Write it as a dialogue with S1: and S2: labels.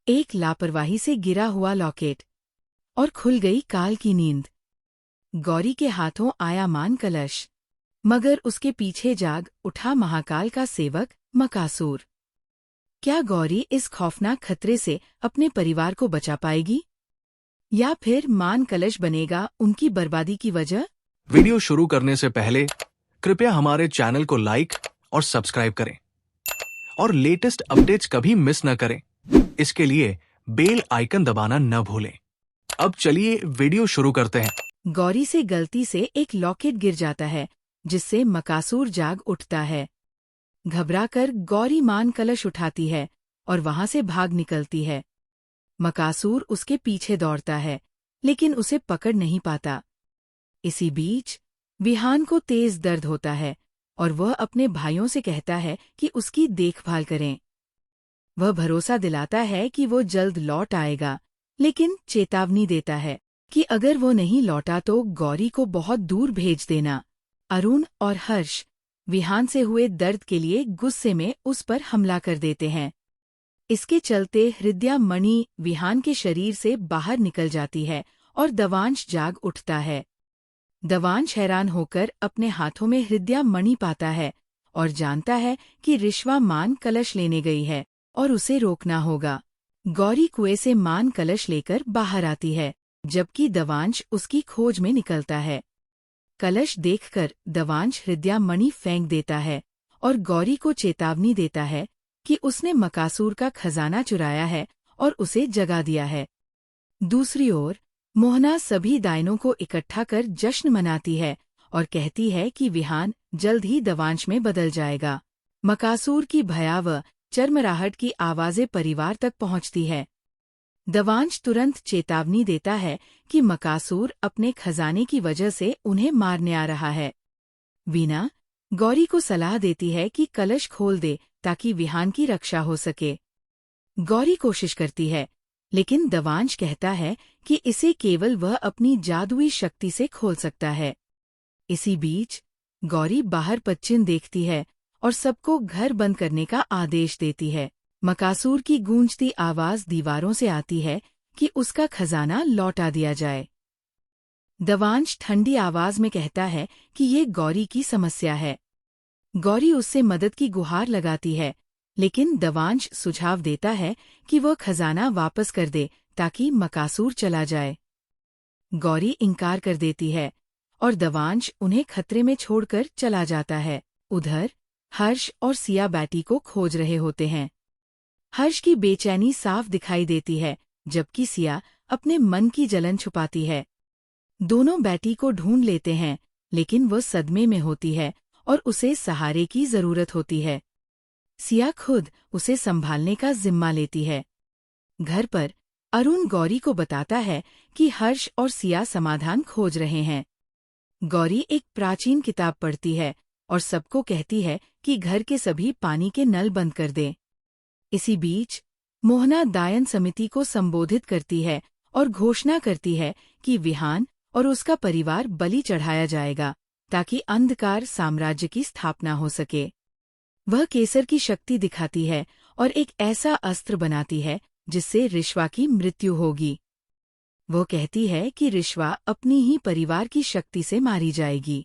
S1: एक लापरवाही से गिरा हुआ लॉकेट, और खुल गई काल की नींद। गौरी के हाथों आया मान कलश, मगर उसके पीछे जाग उठा महाकाल का सेवक मकासुर। क्या गौरी इस खौफनाक खतरे से अपने परिवार को बचा पाएगी, या फिर मान कलश बनेगा उनकी बर्बादी की वजह?
S2: वीडियो शुरू करने से पहले कृपया हमारे चैनल को लाइक और सब्सक्राइब करें और लेटेस्ट अपडेट्स कभी मिस न करें। इसके लिए बेल आइकन दबाना न भूलें। अब चलिए वीडियो शुरू करते हैं।
S1: गौरी से गलती से एक लॉकेट गिर जाता है, जिससे मकासुर जाग उठता है। घबराकर गौरी मान कलश उठाती है और वहां से भाग निकलती है। मकासुर उसके पीछे दौड़ता है, लेकिन उसे पकड़ नहीं पाता। इसी बीच विहान को तेज दर्द होता है और वह अपने भाइयों से कहता है कि उसकी देखभाल करें। वह भरोसा दिलाता है कि वो जल्द लौट आएगा, लेकिन चेतावनी देता है कि अगर वो नहीं लौटा तो गौरी को बहुत दूर भेज देना। अरुण और हर्ष विहान से हुए दर्द के लिए गुस्से में उस पर हमला कर देते हैं। इसके चलते हृदया मणि विहान के शरीर से बाहर निकल जाती है और दवांश जाग उठता है। दवांश हैरान होकर अपने हाथों में हृदया मणि पाता है और जानता है कि रिश्वा मान कलश लेने गई है और उसे रोकना होगा। गौरी कुएं से मान कलश लेकर बाहर आती है, जबकि दवांश उसकी खोज में निकलता है। कलश देखकर दवांश हृदया मणि फेंक देता है और गौरी को चेतावनी देता है कि उसने मकासुर का खजाना चुराया है और उसे जगा दिया है। दूसरी ओर मोहना सभी दाइनों को इकट्ठा कर जश्न मनाती है और कहती है कि विहान जल्द ही दवांश में बदल जाएगा। मकासुर की भयावह चरमराहट की आवाजें परिवार तक पहुंचती है। दवांश तुरंत चेतावनी देता है कि मकासुर अपने खजाने की वजह से उन्हें मारने आ रहा है। वीना गौरी को सलाह देती है कि कलश खोल दे ताकि विहान की रक्षा हो सके। गौरी कोशिश करती है, लेकिन दवांश कहता है कि इसे केवल वह अपनी जादुई शक्ति से खोल सकता है। इसी बीच गौरी बाहर पश्चिम देखती है और सबको घर बंद करने का आदेश देती है। मकासुर की गूंजती आवाज दीवारों से आती है कि उसका खजाना लौटा दिया जाए। दवांश ठंडी आवाज में कहता है कि ये गौरी की समस्या है। गौरी उससे मदद की गुहार लगाती है, लेकिन दवांश सुझाव देता है कि वह खजाना वापस कर दे ताकि मकासुर चला जाए। गौरी इनकार कर देती है और दवांश उन्हें खतरे में छोड़कर चला जाता है। उधर हर्ष और सिया बैटी को खोज रहे होते हैं। हर्ष की बेचैनी साफ दिखाई देती है, जबकि सिया अपने मन की जलन छुपाती है। दोनों बैटी को ढूंढ लेते हैं, लेकिन वह सदमे में होती है और उसे सहारे की जरूरत होती है। सिया खुद उसे संभालने का जिम्मा लेती है। घर पर अरुण गौरी को बताता है कि हर्ष और सिया समाधान खोज रहे हैं। गौरी एक प्राचीन किताब पढ़ती है और सबको कहती है कि घर के सभी पानी के नल बंद कर दें। इसी बीच मोहना दायन समिति को संबोधित करती है और घोषणा करती है कि विहान और उसका परिवार बलि चढ़ाया जाएगा ताकि अंधकार साम्राज्य की स्थापना हो सके। वह केसर की शक्ति दिखाती है और एक ऐसा अस्त्र बनाती है जिससे रिश्वा की मृत्यु होगी। वो कहती है कि रिश्वा अपनी ही परिवार की शक्ति से मारी जाएगी।